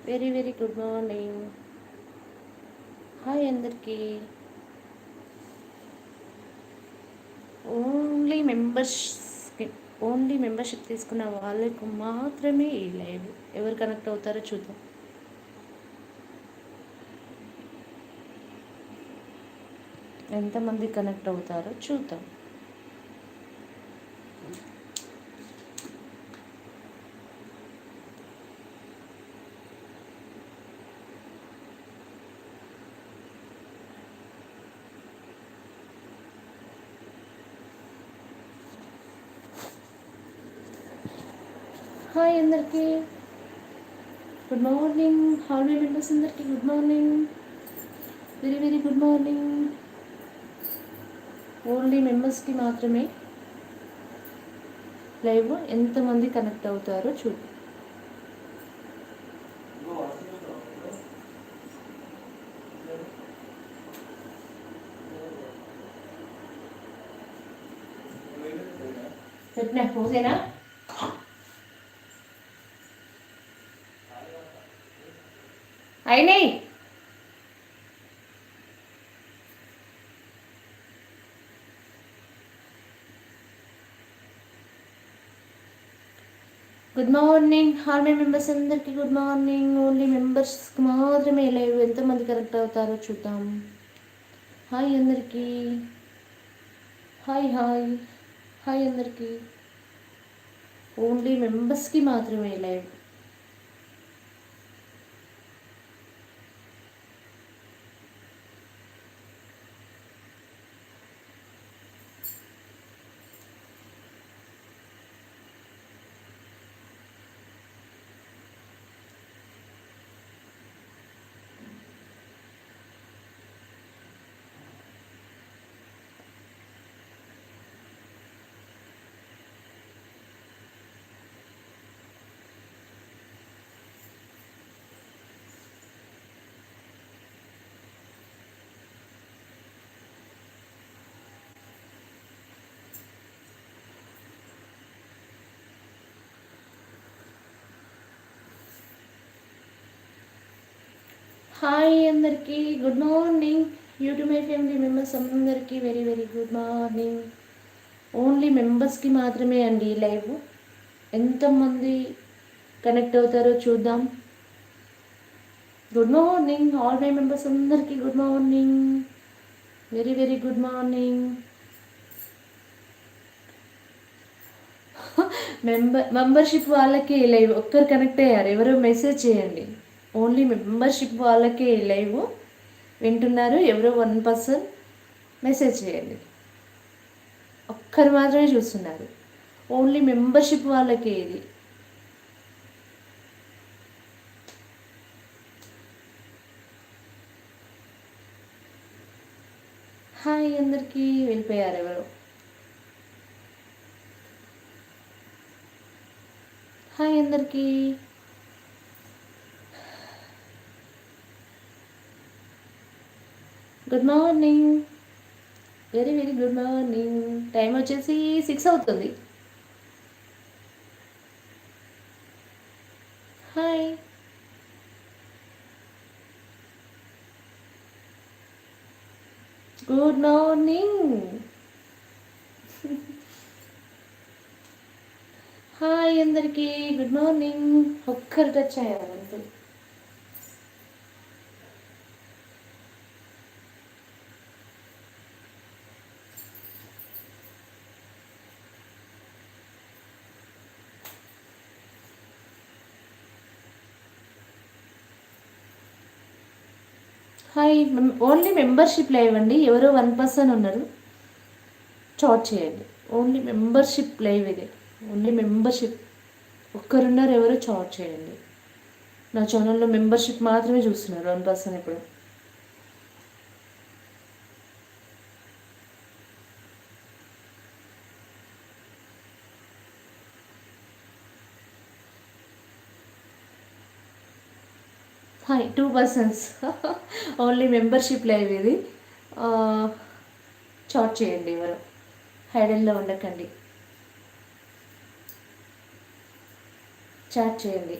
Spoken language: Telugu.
Very very good morning. Hi అందరికీ. ఓన్లీ మెంబర్షిప్ తీసుకున్న వాళ్ళకు మాత్రమే ఈ లైవ్. ఎవరు కనెక్ట్ అవుతారో చూద్దాం. ఎంతమంది కనెక్ట్ అవుతారో చూద్దాం. హాయ్ అందరికీ, గుడ్ మార్నింగ్. హాయ్ మెంబర్స్ అందరికీ good morning, very very good morning. Only మెంబర్స్కి మాత్రమే లైవ్. ఎంతమంది కనెక్ట్ అవుతారో చూద్దాం. పెట్టినా పోసేనా? అయినాయి. Good morning. హార్మీ మెంబర్స్ అందరికీ గుడ్ మార్నింగ్. ఓన్లీ మెంబర్స్కి మాత్రమే లైవ్. ఎంతమంది కనెక్ట్ అవుతారో చూద్దాం. హాయ్ అందరికీ, హాయ్ హాయ్ హాయ్ అందరికీ. ఓన్లీ మెంబర్స్కి మాత్రమే లైవ్. హాయ్ అందరికీ good morning. YouTube my family members అందరికీ very very good morning. Only మెంబర్స్కి మాత్రమే అండి లైవ్. ఎంతమంది కనెక్ట్ అవుతారో చూద్దాం. Good morning all my members అందరికీ good morning, very very good morning. Membership వాళ్ళకి లైవ్. ఒక్కరు కనెక్ట్ అయ్యారు, ఎవరో మెసేజ్ చేయండి. ఓన్లీ మెంబర్షిప్ వాళ్ళకే లైవ్ వింటున్నారు. ఎవరో 1 పర్సన్ మెసేజ్ చేయండి. ఒక్కరు మాత్రమే చూస్తున్నారు. ఓన్లీ మెంబర్షిప్ వాళ్ళకే ఇది. హాయ్ అందరికీ. వెళ్ళిపోయారు ఎవరు. హాయ్ అందరికీ. Good morning, very very good morning. Time వచ్చేసి 6 అవుతుంది. హాయ్. Good morning. హాయ్ అందరికీ గుడ్ మార్నింగ్. ఒక్కరు టచ్ అయ్యారు అంతే. హాయ్. ఓన్లీ మెంబర్షిప్ లైవ్ అండి. ఎవరో 1 పర్సన్ ఉన్నారు, చాట్ చేయండి. ఓన్లీ మెంబర్షిప్ లైవ్ ఇది. ఓన్లీ మెంబర్షిప్ ఒక్కరున్నారు, ఎవరో చాట్ చేయండి. నా ఛానల్లో మెంబర్షిప్ మాత్రమే చూస్తున్నారు 1 పర్సన్ ఇప్పుడు. Hi 2 persons. Only membership live ఇది. చాట్ చేయండి, ఎవరు హైడెన్లో ఉండకండి, చాట్ చేయండి.